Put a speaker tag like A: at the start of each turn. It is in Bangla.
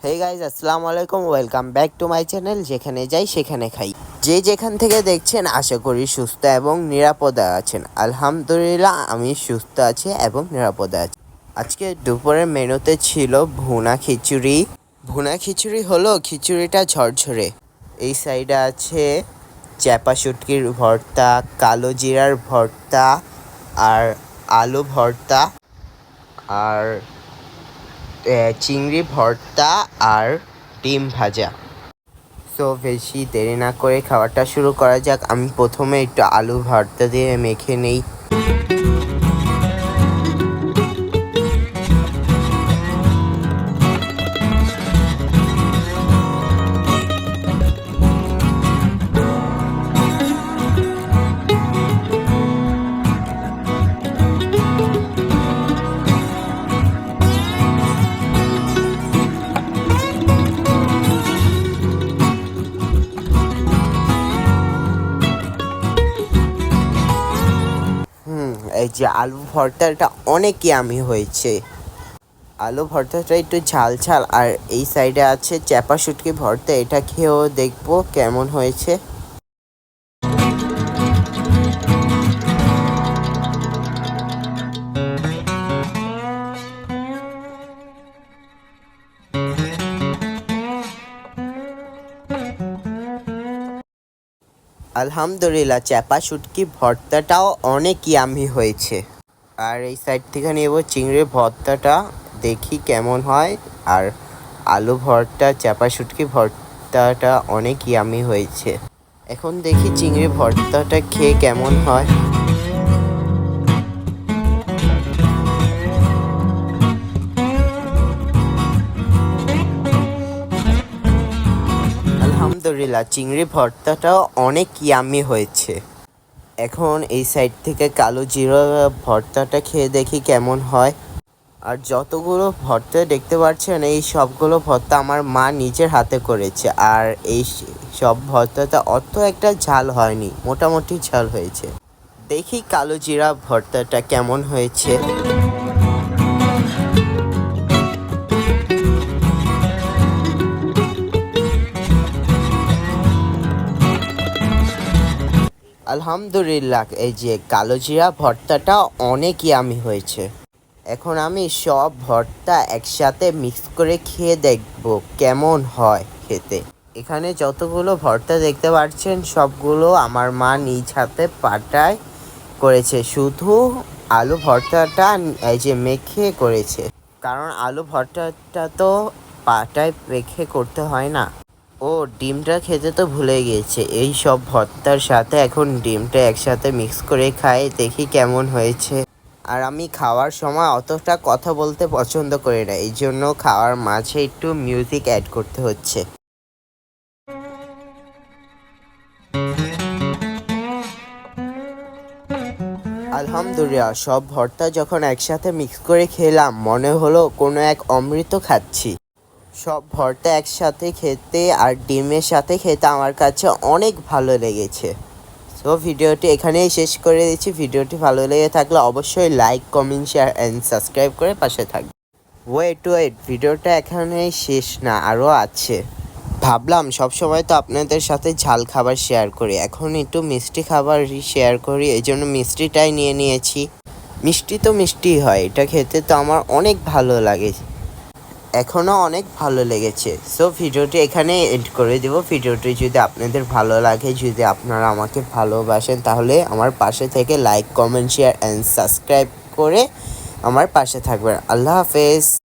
A: হে গাইজ, আসসালামু আলাইকুম। Welcome back to my channel যেখানে যাই সেখানে খাই। যে যেখান থেকে দেখছেন আশা করি সুস্থ এবং নিরাপদে আছেন। আলহামদুলিল্লাহ আমি সুস্থ আছি এবং নিরাপদে আছি। আজকে দুপুরের মেনুতে ছিল ভুনা খিচুড়ি। ভুনা খিচুড়ি হলো খিচুড়িটা ঝরঝরে। এই সাইডে আছে চ্যাপা শুটকির ভর্তা, কালো জিরার ভর্তা, আর আলু ভর্তা, আর চিংড়ি ভর্তা, আর ডিম ভাজা। সো বেশি দেরি না করে খাবারটা শুরু করা যাক। আমি প্রথমে একটু আলু ভর্তা দিয়ে মেখে নেই। এই যে আলু ভর্তাটা অনেক ইয়ামি হয়েছে। আলু ভর্তাটা একটু ঝাল ঝাল। আর এই সাইডে আছে চ্যাপা শুটকি ভর্তা, এটা খেয়েও দেখবো কেমন হয়েছে। আলহামদুলিল্লাহ চ্যাপা শুটকি ভর্তাটাও অনেক ইয়ামি হয়েছে। আর এই সাইড থেকে নেব চিংড়ির ভর্তাটা, দেখি কেমন হয়। আর আলু ভর্তা, চ্যাপা শুটকি ভর্তাটা অনেক ইয়ামি হয়েছে। এখন দেখি চিংড়ি ভর্তাটা খেয়ে কেমন হয়। আলহামদুলিল্লাহ চিংড়ি ভর্তাটাও অনেক ইয়ামি হয়েছে। এখন এই সাইড থেকে কালো জিরা ভর্তাটা খেয়ে দেখি কেমন হয়। আর যতগুলো ভর্তা দেখতে পাচ্ছেন এই সবগুলো ভর্তা আমার মা নিজের হাতে করেছে। আর এই সব ভর্তাটা অত একটা ঝাল হয়নি, মোটামুটি ঝাল হয়েছে। দেখি কালো জিরা ভর্তাটা কেমন হয়েছে। আলহামদুলিল্লাহ এই যে কালো জিরা ভর্তাটা অনেক ইয়ামি হয়েছে। এখন আমি সব ভর্তা একসাথে মিক্স করে খেয়ে দেখব কেমন হয় খেতে। এখানে যতগুলো ভর্তা দেখতে পাচ্ছেন সবগুলো আমার মা নিজ হাতে পাটায় করেছে। শুধু আলু ভর্তাটা এই যে মেখে করেছে, কারণ আলু ভর্তাটা তো পাটায় মেখে করতে হয় না। ও ডিমটা খেতে তো ভুলে গিয়েছে। এই সব ভর্তার সাথে এখন ডিমটা একসাথে মিক্স করে খাই, দেখি কেমন হয়েছে। আর আমি খাওয়ার সময় অতটা কথা বলতে পছন্দ করি না, এই জন্য খাওয়ার মাঝে একটু মিউজিক অ্যাড করতে হচ্ছে। আলহামদুলিল্লাহ সব ভর্তা যখন একসাথে মিক্স করে খেলাম মনে হলো কোনো এক অমৃত খাচ্ছি। সব ভর্তা একসাথে খেতে আর ডিমের সাথে খেতে আমার কাছে অনেক ভালো লেগেছে। সো ভিডিওটি এখানেই শেষ করে দিচ্ছি। ভিডিওটি ভালো লেগে থাকলে অবশ্যই like, comment, share and subscribe করে পাশে থাকবে। ওয়েট, ভিডিওটা এখানেই শেষ না, আরও আছে। ভাবলাম সবসময় তো আপনাদের সাথে ঝাল খাবার শেয়ার করি, এখন একটু মিষ্টি খাবার শেয়ার করি, এই জন্য মিষ্টিটাই নিয়ে নিয়েছি। মিষ্টি তো মিষ্টি হয়, এটা খেতে তো আমার অনেক ভালো লাগে, এখনও অনেক ভালো লেগেছে। সো ভিডিওটি এখানে এন্ড করে দেব। ভিডিওটি যদি আপনাদের ভালো লাগে, যদি আপনারা আমাকে ভালোবাসেন, তাহলে আমার পাশে থেকে like, comment, share and subscribe করে আমার পাশে থাকবেন। আল্লাহ হাফেজ।